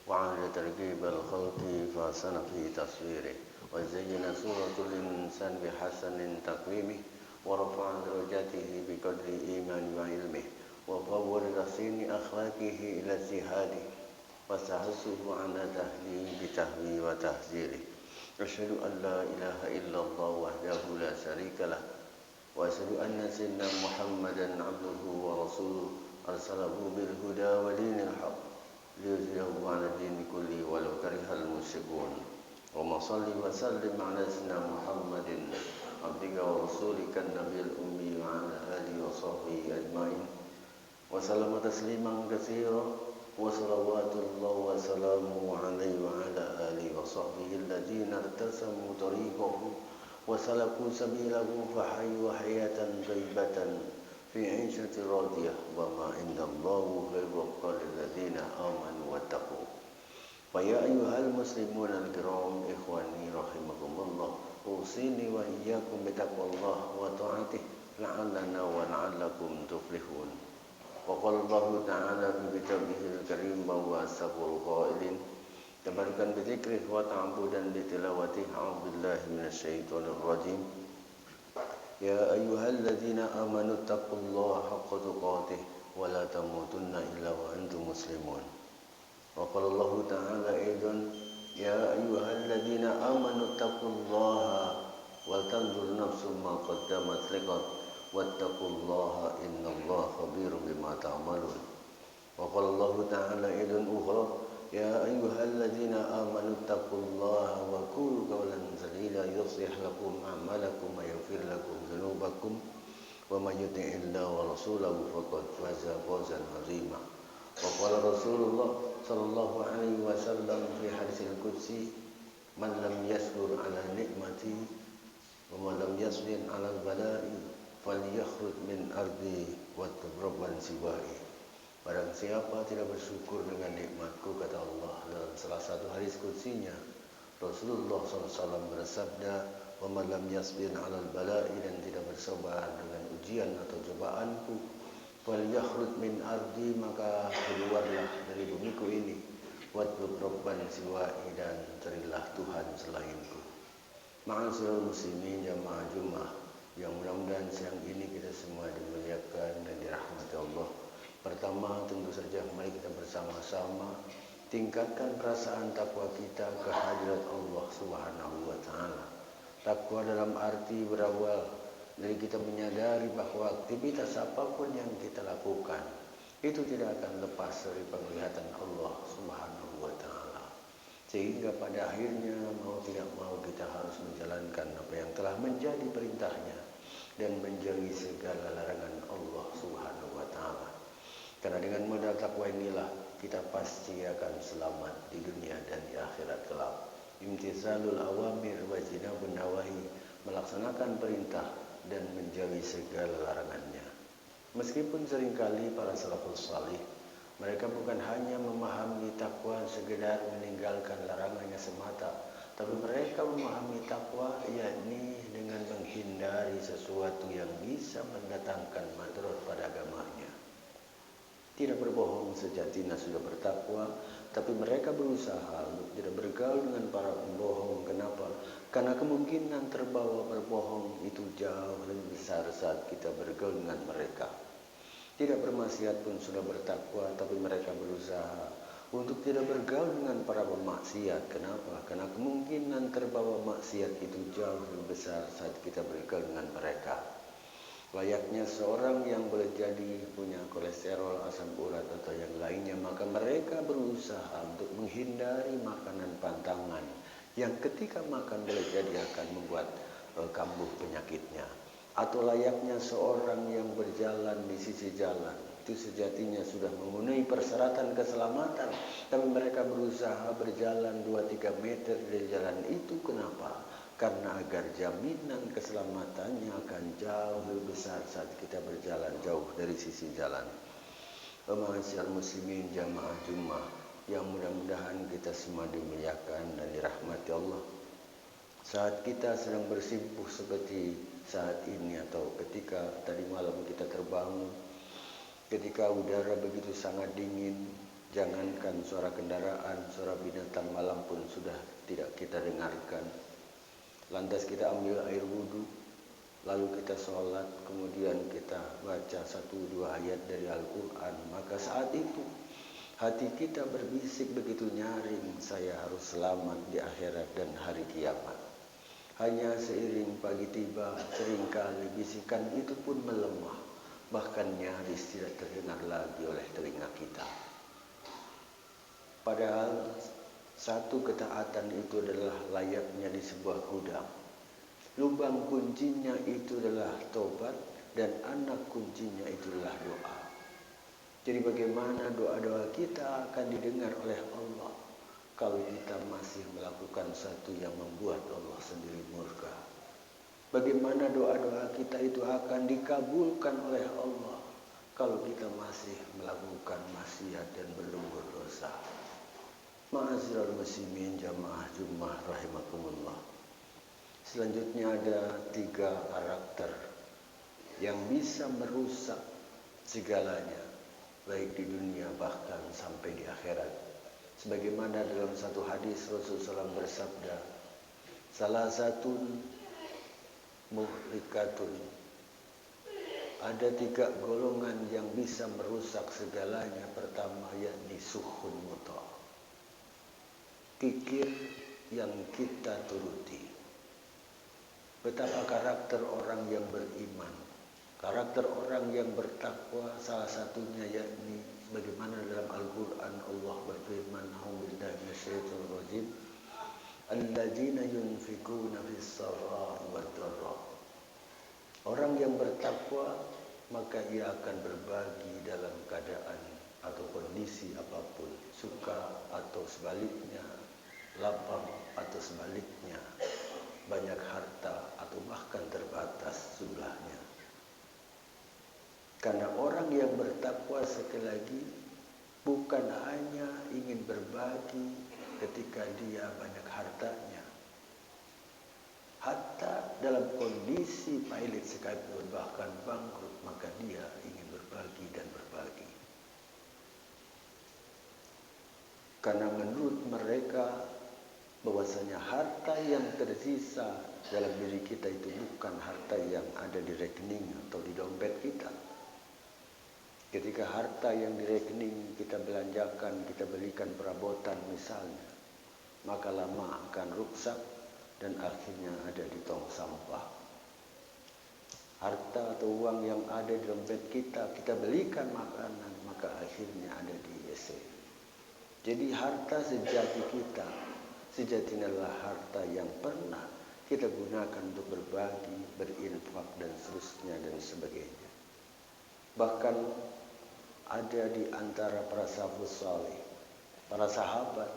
وعاد تركيب الخلق فحسن في تصويره وزين صورة الإنسان بحسن تقويمه ورفع درجاته بقدر إيمان وعلمه وطور تحسين أخلاقه إلى اجتهاده وتحثه على تهذيب تهوي وتهذيره. أشهد أن لا إله إلا الله وحده لا شريك له وأشهد أن سيدنا محمدا عبده ورسوله أرسله بالهدى ودين الحق ليظهره على الدين كله ولو كره المشركون. اللهم صل وسلم على سيدنا محمد عبدك ورسولك النبي الأمي وعلى آله وصحبه أجمعين وسلم تسليما كثيرا وصلوات الله وسلامه عليه وعلى آله وصحبه الذين ارتسموا طريقه وسلكوا سبيله فحيوا حياة طيبة في عيشة راضية وما عند الله خير للذين آمنوا واتقوا. فيا أيها المسلمون الكرام إخواني رحمكم الله أوصيني وإياكم بتقوى الله وطاعته لعلنا ولعلكم تفلحون. وقال الله تعالى في كتابه الكريم وهو أصدق القائلين تباركا بذكره وتعبدا بتلاوته أعوذ بالله من الشيطان الرجيم يا أيها الذين آمنوا اتقوا الله حق تقاته ولا تموتن إلا وأنتم مسلمون. وقال الله تعالى أيضا يا أيها الذين آمنوا اتقوا الله ولتنظر نفس ما قدمت لغد واتقوا الله إن الله خبير بما تعملون. وقال الله تعالى أيضا أخرى يا أيها الذين آمنوا اتقوا الله وقولوا قولا سديدا يصلح لكم أعمالكم ويغفر لكم ذنوبكم ومن يطع الله ورسوله فقد فاز فوزا عظيما. وقال رسول الله صلى الله عليه وسلم في حديث القدسي من لم يصبر على نعمتي ومن لم يصبر على البلاء فليخرج من أرضي وتبربا سوائي. Barang siapa tidak bersyukur dengan nikmatku, kata Allah dalam salah satu hadis qudsinya, Rasulullah SAW bersabda, "Wa man lam yasbir 'alal bala'i," dan tidak bersabar dengan ujian atau cobaanku, "Falyakhruj min ardi," maka keluarlah dari bumiku ini, "Watlub rabban siwa'i," dan carilah Tuhan selainku. Ma'asyiral muslimin jamaah Jumat yang mudah-mudahan siang ini kita semua dimuliakan dan dirahmati Allah. Pertama, tentu saja mari kita bersama-sama tingkatkan perasaan takwa kita ke hadirat Allah Subhanahu wa taala. Takwa dalam arti berawal dari kita menyadari bahwa aktivitas apapun yang kita lakukan itu tidak akan lepas dari penglihatan Allah Subhanahu wa taala. Sehingga pada akhirnya mau tidak mau kita harus menjalankan apa yang telah menjadi perintahnya dan menjauhi segala larangan Allah Subhanahu wa taala. Karena dengan modal takwa inilah kita pasti akan selamat di dunia dan di akhirat kelak. Imtitsalul awamir wa jinabun nawahi, melaksanakan perintah dan menjauhi segala larangannya. Meskipun seringkali para salafus salih mereka bukan hanya memahami takwa sekedar meninggalkan larangannya semata, tapi mereka memahami takwa yakni dengan menghindari sesuatu yang bisa mendatangkan madarat pada agamanya. Tidak berbohong sejatinya sudah bertakwa, tapi mereka berusaha untuk tidak bergaul dengan para pembohong. Kenapa? Karena kemungkinan terbawa berbohong itu jauh lebih besar saat kita bergaul dengan mereka. Tidak bermaksiat pun sudah bertakwa, tapi mereka berusaha untuk tidak bergaul dengan para pemaksiat. Kenapa? Karena kemungkinan terbawa maksiat itu jauh lebih besar saat kita bergaul dengan mereka. Layaknya seorang yang boleh jadi punya kolesterol, asam urat atau yang lainnya, maka mereka berusaha untuk menghindari makanan pantangan yang ketika makan boleh jadi akan membuat kambuh penyakitnya. Atau layaknya seorang yang berjalan di sisi jalan, itu sejatinya sudah memenuhi persyaratan keselamatan, tapi mereka berusaha berjalan 2-3 meter dari jalan itu. Kenapa? Karena agar jaminan keselamatannya akan jauh lebih besar saat kita berjalan jauh dari sisi jalan. Ma'asyiral muslimin jamaah Jumat yang mudah-mudahan kita semua dimuliakan dan dirahmati Allah. Saat kita sedang bersimpuh seperti saat ini atau ketika tadi malam kita terbangun, ketika udara begitu sangat dingin, Jangankan suara kendaraan, suara binatang malam pun sudah tidak kita dengarkan. Lantas kita ambil air wudhu, lalu kita sholat, kemudian kita baca 1-2 ayat dari Al-Quran. Maka saat itu hati kita berbisik begitu nyaring, saya harus selamat di akhirat dan hari kiamat. Hanya seiring pagi tiba, seringkali bisikan itu pun melemah, bahkan nyaris tidak terdengar lagi oleh telinga kita. Padahal satu ketaatan itu adalah layaknya di sebuah gudang. Lubang kuncinya itu adalah tobat dan anak kuncinya itulah doa. Jadi bagaimana doa-doa kita akan didengar oleh Allah kalau kita masih melakukan sesuatu yang membuat Allah sendiri murka? Bagaimana doa-doa kita itu akan dikabulkan oleh Allah kalau kita masih melakukan maksiat dan belum berdosa? Ma'asyiral muslimin jamaah Jumat rahimakumullah. Selanjutnya ada 3 karakter yang bisa merusak segalanya, baik di dunia bahkan sampai di akhirat. Sebagaimana dalam satu hadis Rasulullah SAW bersabda, salah satu muhlikatun, ada 3 golongan yang bisa merusak segalanya. Pertama yakni suhun muta, kikir yang kita turuti. Betapa karakter orang yang beriman, karakter orang yang bertakwa, salah satunya yakni bagaimana dalam Al-Quran Allah berfirman, a'udzubillahi minasyaitonir rajim, alladzina yunfikuna fis-sarra'i wad-dharra. Orang yang bertakwa maka ia akan berbagi dalam keadaan atau kondisi apapun, suka atau sebaliknya, lapang atau sebaliknya, banyak harta atau bahkan terbatas jumlahnya. Karena orang yang bertakwa sekali lagi bukan hanya ingin berbagi ketika dia banyak hartanya, hatta dalam kondisi pailit sekalipun bahkan bangkrut, maka dia ingin berbagi dan berbagi. Karena menurut mereka bahwasanya harta yang tersisa dalam diri kita itu bukan harta yang ada di rekening atau di dompet kita. Ketika harta yang di rekening kita belanjakan, kita belikan perabotan misalnya, maka lama akan rusak dan akhirnya ada di tong sampah. Harta atau uang yang ada di dompet kita, kita belikan makanan, maka akhirnya ada di WC. Jadi harta sejati kita sejatinya adalah harta yang pernah kita gunakan untuk berbagi, berinfak dan seterusnya dan sebagainya. Bahkan ada di antara para salafus saleh, para sahabat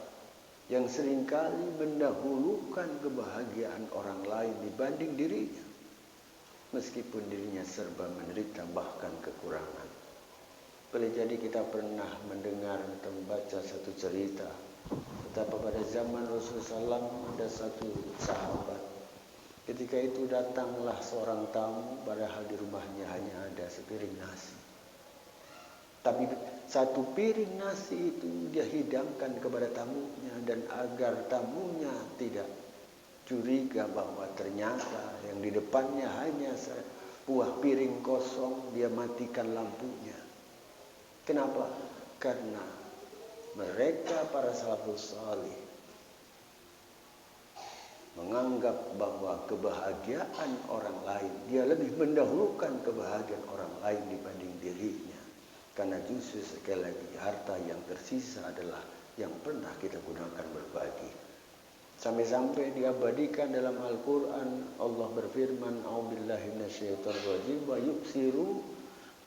yang seringkali mendahulukan kebahagiaan orang lain dibanding dirinya, meskipun dirinya serba menderita bahkan kekurangan. Boleh jadi kita pernah mendengar atau membaca satu cerita betapa pada zaman Rasulullah SAW ada satu sahabat. Ketika itu datanglah seorang tamu, padahal di rumahnya hanya ada sepiring nasi. Tapi satu piring nasi itu dia hidangkan kepada tamunya, dan agar tamunya tidak curiga bahwa ternyata yang di depannya hanya sebuah piring kosong, dia matikan lampunya. Kenapa? Karena mereka para salafus salih menganggap bahwa kebahagiaan orang lain, dia lebih mendahulukan kebahagiaan orang lain dibanding dirinya. Karena justru sekali lagi harta yang tersisa adalah yang pernah kita gunakan berbagi. Sampai-sampai diabadikan dalam Al-Quran, Allah berfirman, a'udzubillahi minasyaitonir rajim, wa yuksiru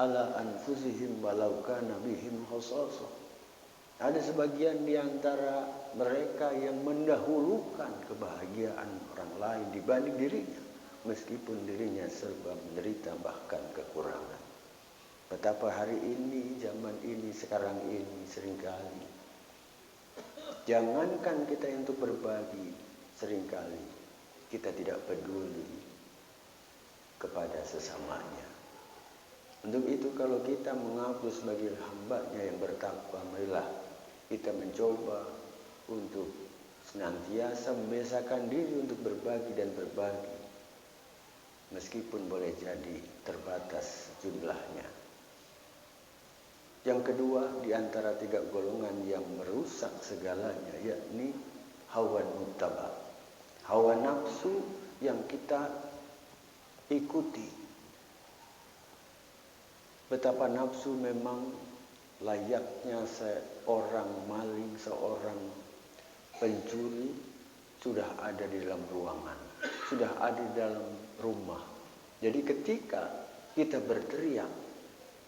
ala anfusihim walau kana bihim khasasah. Ada sebagian di antara mereka yang mendahulukan kebahagiaan orang lain dibanding dirinya, meskipun dirinya serba menderita bahkan kekurangan. Betapa hari ini, zaman ini, sekarang ini seringkali jangankan kita untuk berbagi, seringkali kita tidak peduli kepada sesamanya. Untuk itu kalau kita mengaku sebagai hamba-Nya yang bertakwa, marilah kita mencoba untuk senantiasa membiasakan diri untuk berbagi dan berbagi, meskipun boleh jadi terbatas jumlahnya. Yang kedua, di antara 3 golongan yang merusak segalanya, yakni hawa muttaba, hawa nafsu yang kita ikuti. Betapa nafsu memang layaknya seorang maling, seorang pencuri sudah ada di dalam ruangan, sudah ada di dalam rumah. Jadi ketika kita berteriak,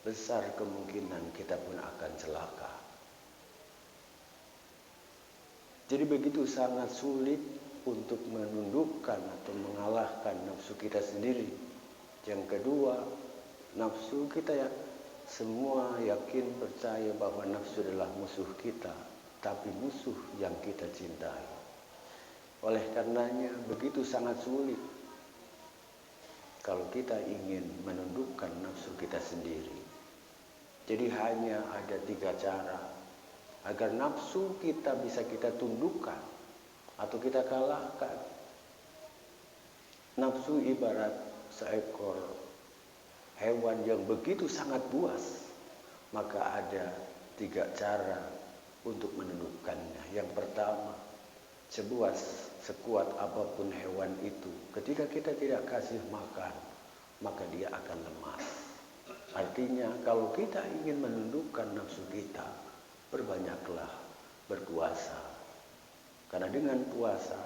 besar kemungkinan kita pun akan celaka. Jadi begitu sangat sulit untuk menundukkan atau mengalahkan nafsu kita sendiri. Yang kedua, nafsu kita ya semua yakin percaya bahwa nafsu adalah musuh kita, tapi musuh yang kita cintai. Oleh karenanya begitu sangat sulit kalau kita ingin menundukkan nafsu kita sendiri. Jadi hanya ada 3 cara agar nafsu kita bisa kita tundukkan atau kita kalahkan. Nafsu ibarat seekor hewan yang begitu sangat buas, maka ada 3 cara untuk menundukkannya. Yang pertama, sekuat apapun hewan itu, ketika kita tidak kasih makan, maka dia akan lemas. Artinya kalau kita ingin menundukkan nafsu kita, perbanyaklah berpuasa. Karena dengan puasa,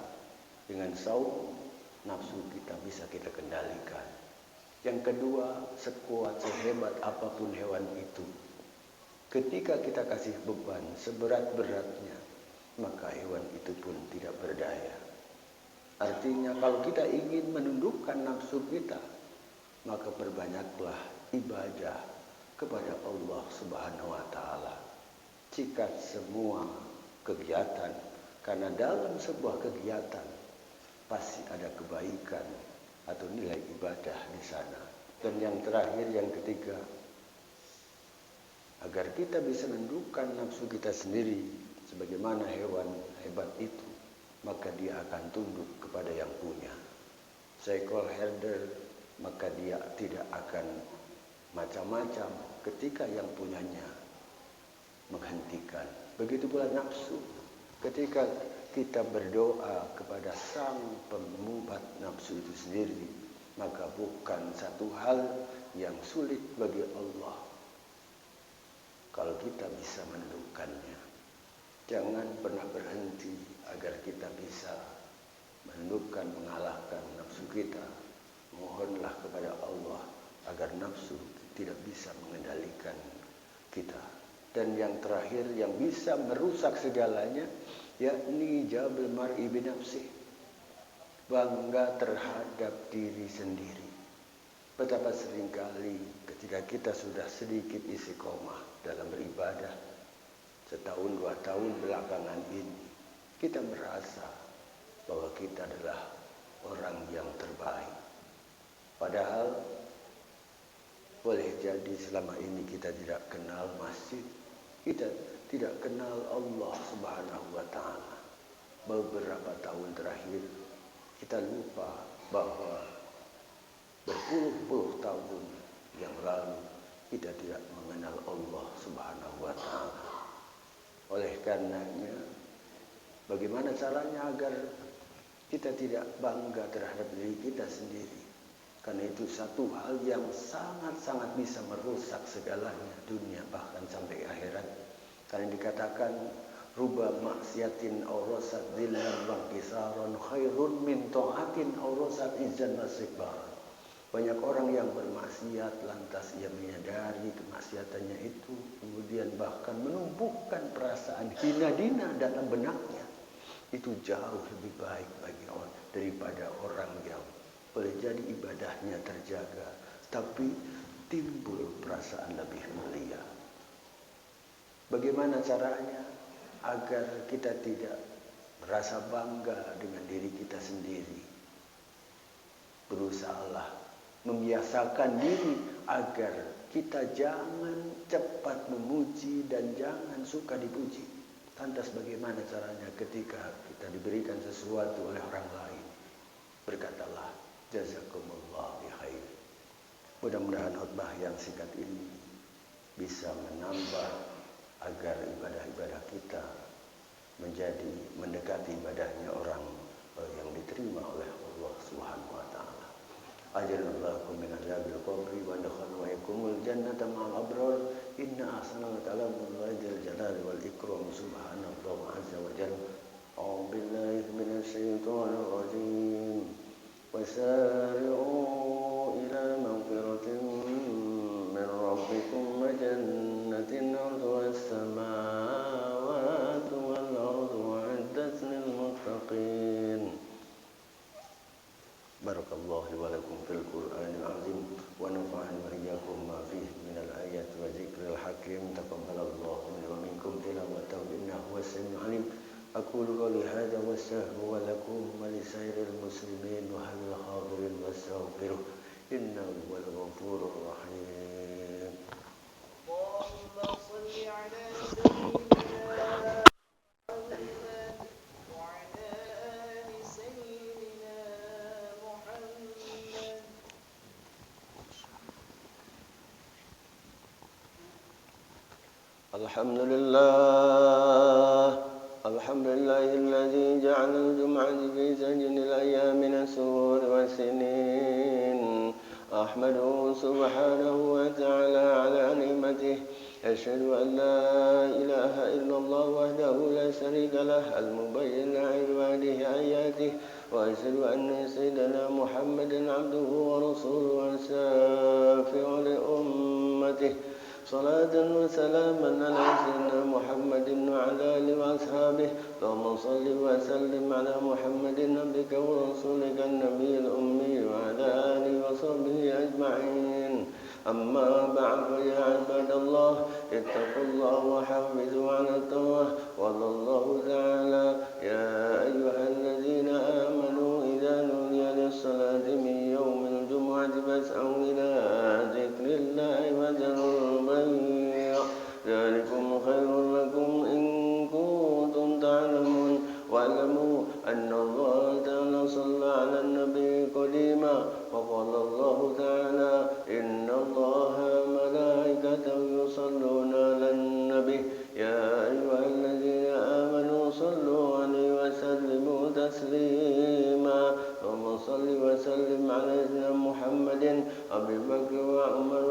dengan saum, nafsu kita bisa kita kendalikan. Yang kedua, sekuat sehebat apapun hewan itu, ketika kita kasih beban seberat-beratnya, maka hewan itu pun tidak berdaya. Artinya kalau kita ingin menundukkan nafsu kita, maka perbanyaklah ibadah kepada Allah Subhanahu wa taala. Jika semua kegiatan, karena dalam sebuah kegiatan pasti ada kebaikan atau nilai ibadah di sana. Dan yang terakhir, yang ketiga, agar kita bisa menundukkan nafsu kita sendiri sebagaimana hewan hebat itu, maka dia akan tunduk kepada yang punya. Seekor herder, maka dia tidak akan macam-macam ketika yang punyanya menghentikan. Begitu pula nafsu. Ketika kita berdoa kepada sang pemubat nafsu itu sendiri, maka bukan satu hal yang sulit bagi Allah kalau kita bisa menundukkannya. Jangan pernah berhenti agar kita bisa menundukkan, mengalahkan nafsu kita. Mohonlah kepada Allah agar nafsu tidak bisa mengendalikan kita. Dan yang terakhir yang bisa merusak segalanya, yakni jabal mar'i binafsih, bangga terhadap diri sendiri. Betapa seringkali ketika kita sudah sedikit istiqomah dalam beribadah, 1-2 tahun belakangan ini, kita merasa bahwa kita adalah orang yang terbaik. Padahal boleh jadi selama ini kita tidak kenal masjid, kita tidak kenal Allah Subhanahu wa taala. Beberapa tahun terakhir kita lupa bahwa berpuluh-puluh tahun yang lalu kita tidak mengenal Allah Subhanahu wa taala. Oleh karenanya, bagaimana caranya agar kita tidak bangga terhadap diri kita sendiri? Karena itu satu hal yang sangat-sangat bisa merusak segalanya, dunia bahkan sampai akhirat. Karena dikatakan ruba maksiatin awrasat dhillan wa kisaron khairun min ta'atin awrasat izan wasibbar. Banyak orang yang bermaksiat lantas ia menyadari kemaksiatannya itu, kemudian bahkan menumbuhkan perasaan hina dina dalam benaknya. Itu jauh lebih baik bagi orang daripada orang yang boleh jadi ibadahnya terjaga, tapi timbul perasaan lebih mulia. Bagaimana caranya agar kita tidak merasa bangga dengan diri kita sendiri? Berusahalah membiasakan diri agar kita jangan cepat memuji dan jangan suka dipuji. Lantas bagaimana caranya ketika kita diberikan sesuatu oleh orang lain? Berkatalah, jazakumullah bi khair. Mudah-mudahan khutbah yang singkat ini bisa menambah agar ibadah-ibadah kita menjadi mendekati ibadahnya orang yang diterima oleh Allah Subhanahu wa taala. Ajalallahu min azabil qabri wa dakhalnakumul jannata ma'al abrar. Inna ahsanal kalamullahi dzal jalali wal ikram subhanallah azza wa jalla. A'udzu billahi minasy syaithanir rajim. Wasari'u ila maghfiratin min rabbikum wa jannatin 'arduha as-samawati wal ardu 'iddat lil muttaqin. Barakallahu wa lakum fil Qur'anil azim wa nafa'ani wa iyyakum ma fihi minal ayati wa dzikril hakim. Taqabbalallahu minna wa minkum tilawatahu innahu was-sami'ul 'alim. Aqulu qawli hadza wa astaghfiru wa lakum wa lisairil muslimin wa halil hadirin wastaghfiruh innahu huwal ghafurur rahim. Allahumma shalli 'ala sayyidina Alhamdulillahilladzi ja'ala al-jum'ata fi sajnil ayyamin as-sururi was-sinin. Ahmaduhu subhanahu wa ta'ala ala ni'matihi. Asyhadu an la ilaha illallah wahdahu la syarika lah al-mubayyin li'ibadihi ayatihi. Wa asyhadu anna sayyidana Muhammadan 'abduhu wa rasuluhu as-safi'u li ummatihi. صلاة وسلاما على سيدنا محمد وعلى آله وأصحابه. اللهم صل وسلم على محمد عبدك ورسولك النبي الأمي وعلى آله وصحبه أجمعين. أما بعد فيا عباد الله اتقوا الله وحافظوا على التقوى. قال الله تعالى يا أيها الذين آمنوا إذا نودي للصلاة من يوم الجمعة فاسعوا إلى ذكر الله وذروا البيع ذلكم خير لكم إن كنتم تعلمون. واعلموا أن الله تعالى صلى على النبي قديما وقال الله تعالى إن الله ملائكته يصلون على النبي يا أيها الذين آمنوا صلوا عليه وسلموا تسليما. اللهم صل وسلم على سيدنا محمد أبي بكر وعمر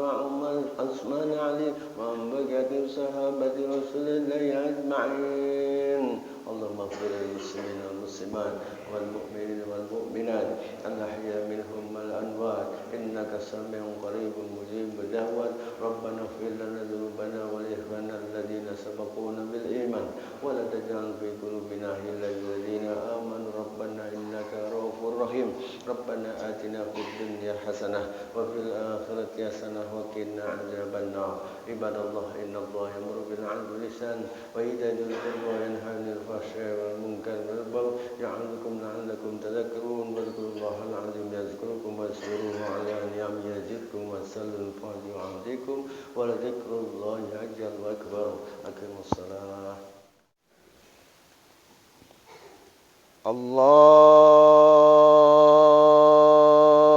عثمان علي وعن بقية صحابة رسول الله أجمعين. اللهم اغفر للمسلمين والمسلمات والمؤمنين والمؤمنات الأحياء منهم والأموات إنك سميع قريب مجيب الدعوات. ربنا اغفر لنا ذنوبنا ولإخواننا الذين سبقونا بالإيمان ولا تجعل في قلوبنا غلا للذين آمنوا ربنا إنك رؤوف رحيم. ربنا آتنا في الدنيا حسنة وفي الآخرة حسنة وقنا عذاب النار. عباد الله إن الله يأمر بالعدل والإحسان وإيتاء ذي القربى وينهى عن الفحشاء والمنكر والبغي يعظكم لعلكم تذكرون. واذكروا الله العظيم يذكركم واشكروه على نعمه يزدكم واسألوا الفضل يعطيكم ولذكر الله أجل وأكبر. أقيموا الصلاة.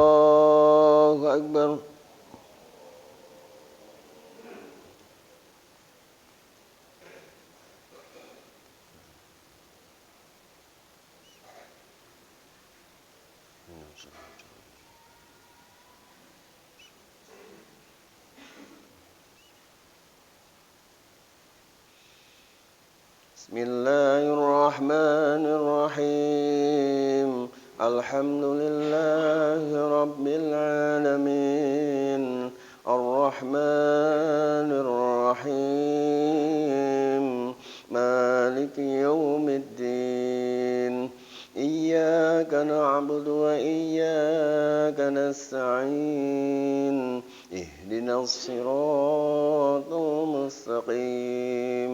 الله أكبر. بسم الله الرحمن الرحيم. الحمد لله رب العالمين الرحمن الرحيم مالك يوم الدين. إياك نعبد وإياك نستعين. اهدنا الصراط المستقيم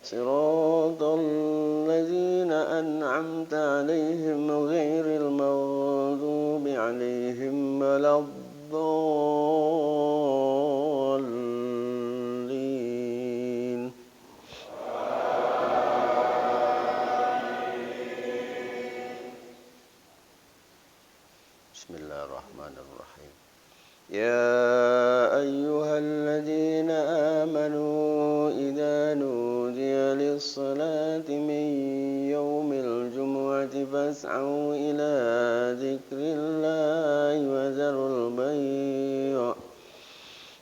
صراط الذين أنعمت عليهم غير المغضوب عليهم ولا الضالين. الرحمن الرحيم يا أيها الذين آمنوا إذا نودي للصلاة من يوم الجمعة فاسعوا إلى ذكر الله وذروا البيع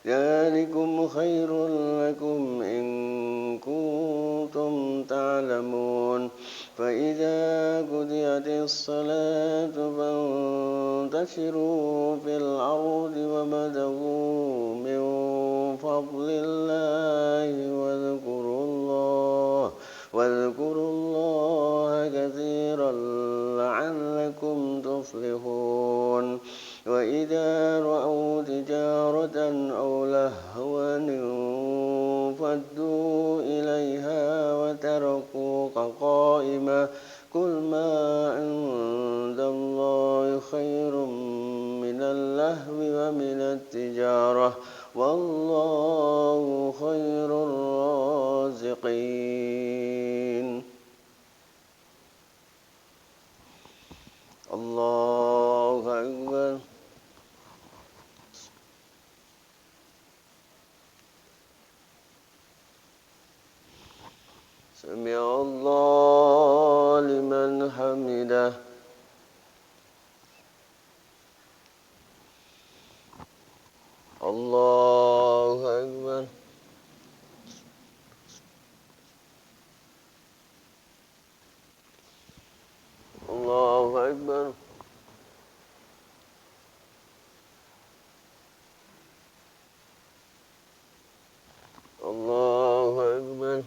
ذلكم خير لكم إن كنتم تعلمون فإذا قضيت الصلاة فانتشروا في الأرض وابتغوا من فضل الله واذكروا الله كثيرا لعلكم تفلحون وإذا رأوا تجارة أو لهوا انفضوا إليها وتركوك قائما قل ما عند الله خير من اللهو ومن التجارة والله خير الرازقين الله أكبر سمع الله لمن حمده الله أكبر الله أكبر الله أكبر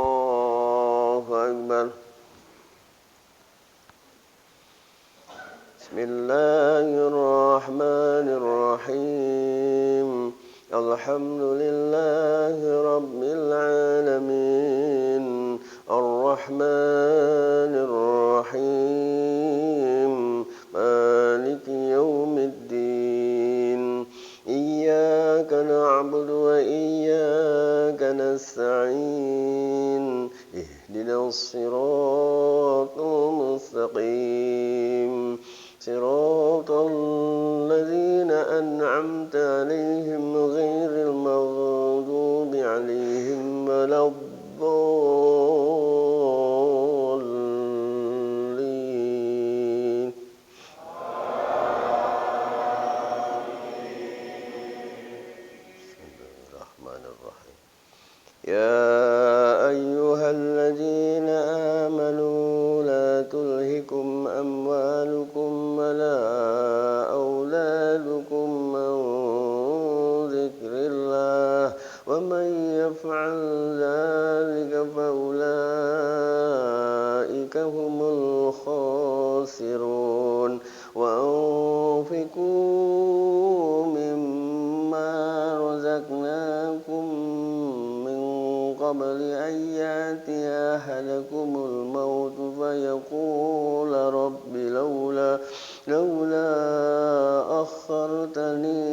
الله أكبر بسم الله الرحمن الرحيم الحمد لله رب العالمين الرحمن الرحيم مالك يوم الدين إياك نعبد وإياك نستعين اهدنا الصراط المستقيم صراط الذين أنعمت عليهم غير المغضوب عليهم ولا الضالين الرحمن الرحيم يا أيها الذين آمنوا لا تلهكم أموالكم ولا أولادكم عن ذكر الله ومن يفعل ذلك فأولئك هم الخاسرون وأنفقوا مما رزقناكم من قبل أن يأتي أحدكم الموت فيقول رب لولا أخرتني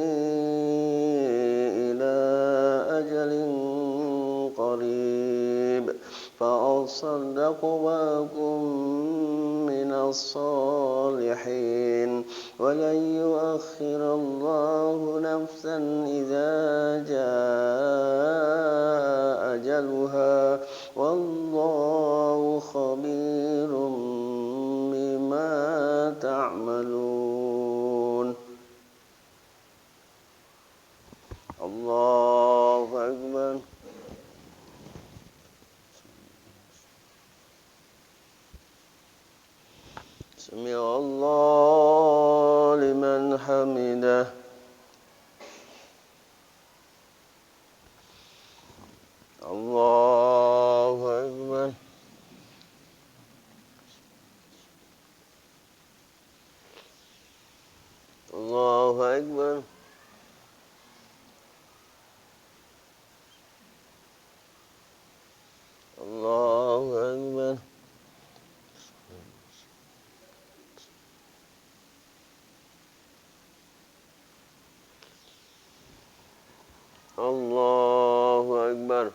إلى أجل قريب فأصدق وأكن من الصالحين ولن يؤخر الله نفسا إذا جاء أجلها والله خبير بما تعملون الله أكبر سمع الله لمن حمده الله أكبر Allahu Akbar.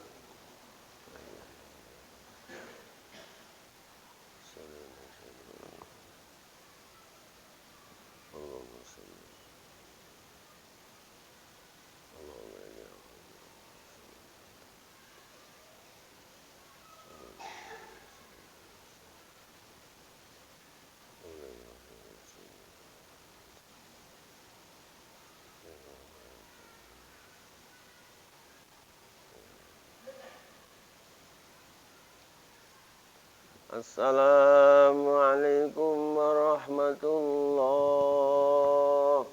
Assalamualaikum warahmatullahi.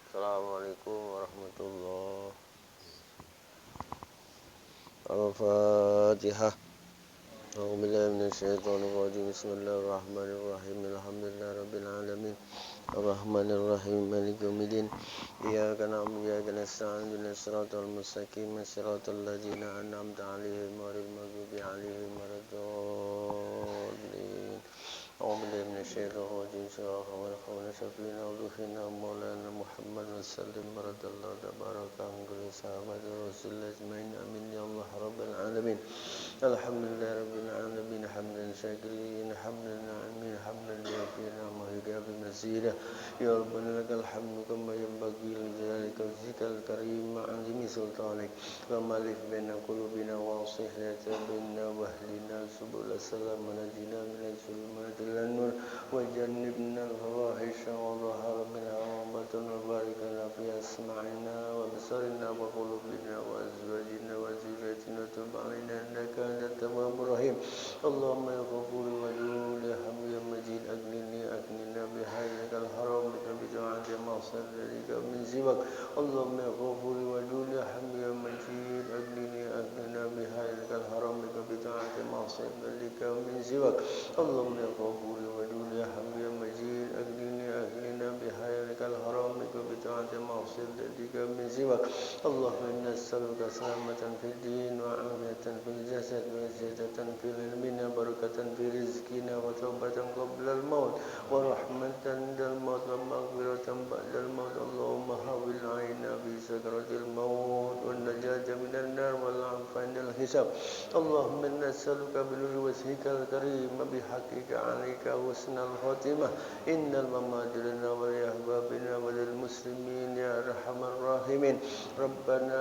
Assalamualaikum warahmatullahi. Al-Fatihah. A'udzu billahi minasyaitonir rajim. Bismillahirrahmanirrahim. Alhamdulillahi rabbil alamin. Ar-Rahmanir Rahim. Maliki yaumiddin. Iyyaka na'budu wa iyyaka nasta'in. Ihdinas siratal mustaqim. Siratal ladzina an'amta 'alaihim ghairil maghdubi 'alaihim waladdallin. أعوذ بالله من الشيطان الرجيم. بسم الله الرحمن الرحيم. ونشفينا وضحينا مولانا محمد وسلم برد الله تبارك عن كل صحابة رسول الله أجمعين آمين يا الله رب العالمين. الحمد لله رب العالمين حمدا شاكرين حمدا ناعمين حمدا يوفي نعمه يكافي مزيدا يا ربنا لك الحمد كما ينبغي لجلالك وجهك الكريم مع عظيم سلطانك كما ألف بين قلوبنا واصلح ذات بيننا واهدنا سبل السلام ونجنا من الظلمات إلى النور وجنبنا الفواحش وظهر منها وبطن وبارك لنا في أسماعنا وبصرنا وقلوبنا وأزواجنا وذريتنا وتب علينا إنك أنت التواب الرحيم. اللهم يا غفور ودود يا حميد يا مجيد أكننا بحياتك الحرام بك بطاعة ما صدرك من سواك. اللهم يا غفور ودود يا حميد يا مجيد أكننا بحياتك الحرام بك بطاعة ما صدرك من سواك. اللهم يا غفور ودود يا حميد يا مجيد أكننا بحياتك الحرام بك بطاعة ما صدرك من سواك. اللهم إنا نسألك سلامة في الدين وعافية في الجسد وزيادة في علمنا بركة في رزقنا وتوبة قبل الموت ورحمة عند الموت ومغفرة بعد الموت. اللهم هون علينا في سكرة الموت والنجاة من النار والعفو عند الحساب. اللهم إنا نسألك بنور وجهك الكريم بحقك عليك حسن الخاتمة إن الممات لنا ولأحبابنا وللمسلمين يا أرحم الراحمين. ربنا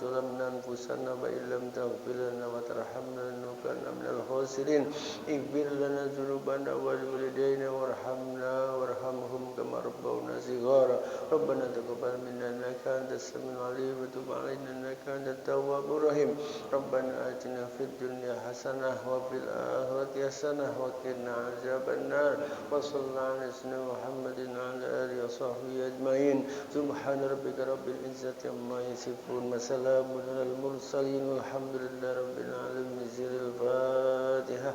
ظلمنا أنفسنا وإن لم تغفر لنا وترحمنا لنكن من الخاسرين. اغفر لنا ذنوبنا ولوالدينا وارحمهم كما ربونا صغارا. ربنا تقبل منا إنك أنت السميع العليم وتب علينا إنك أنت التواب الرحيم. ربنا آتنا في الدنيا حسنة وفي الآخرة حسنة وقنا عذاب النار. وصلى الله على سيدنا محمد وعلى آله وصحبه أجمعين. سبحان ربك رب العزة عما يصفون وسلام على المرسلين والحمد لله رب العالمين. الفاتحة.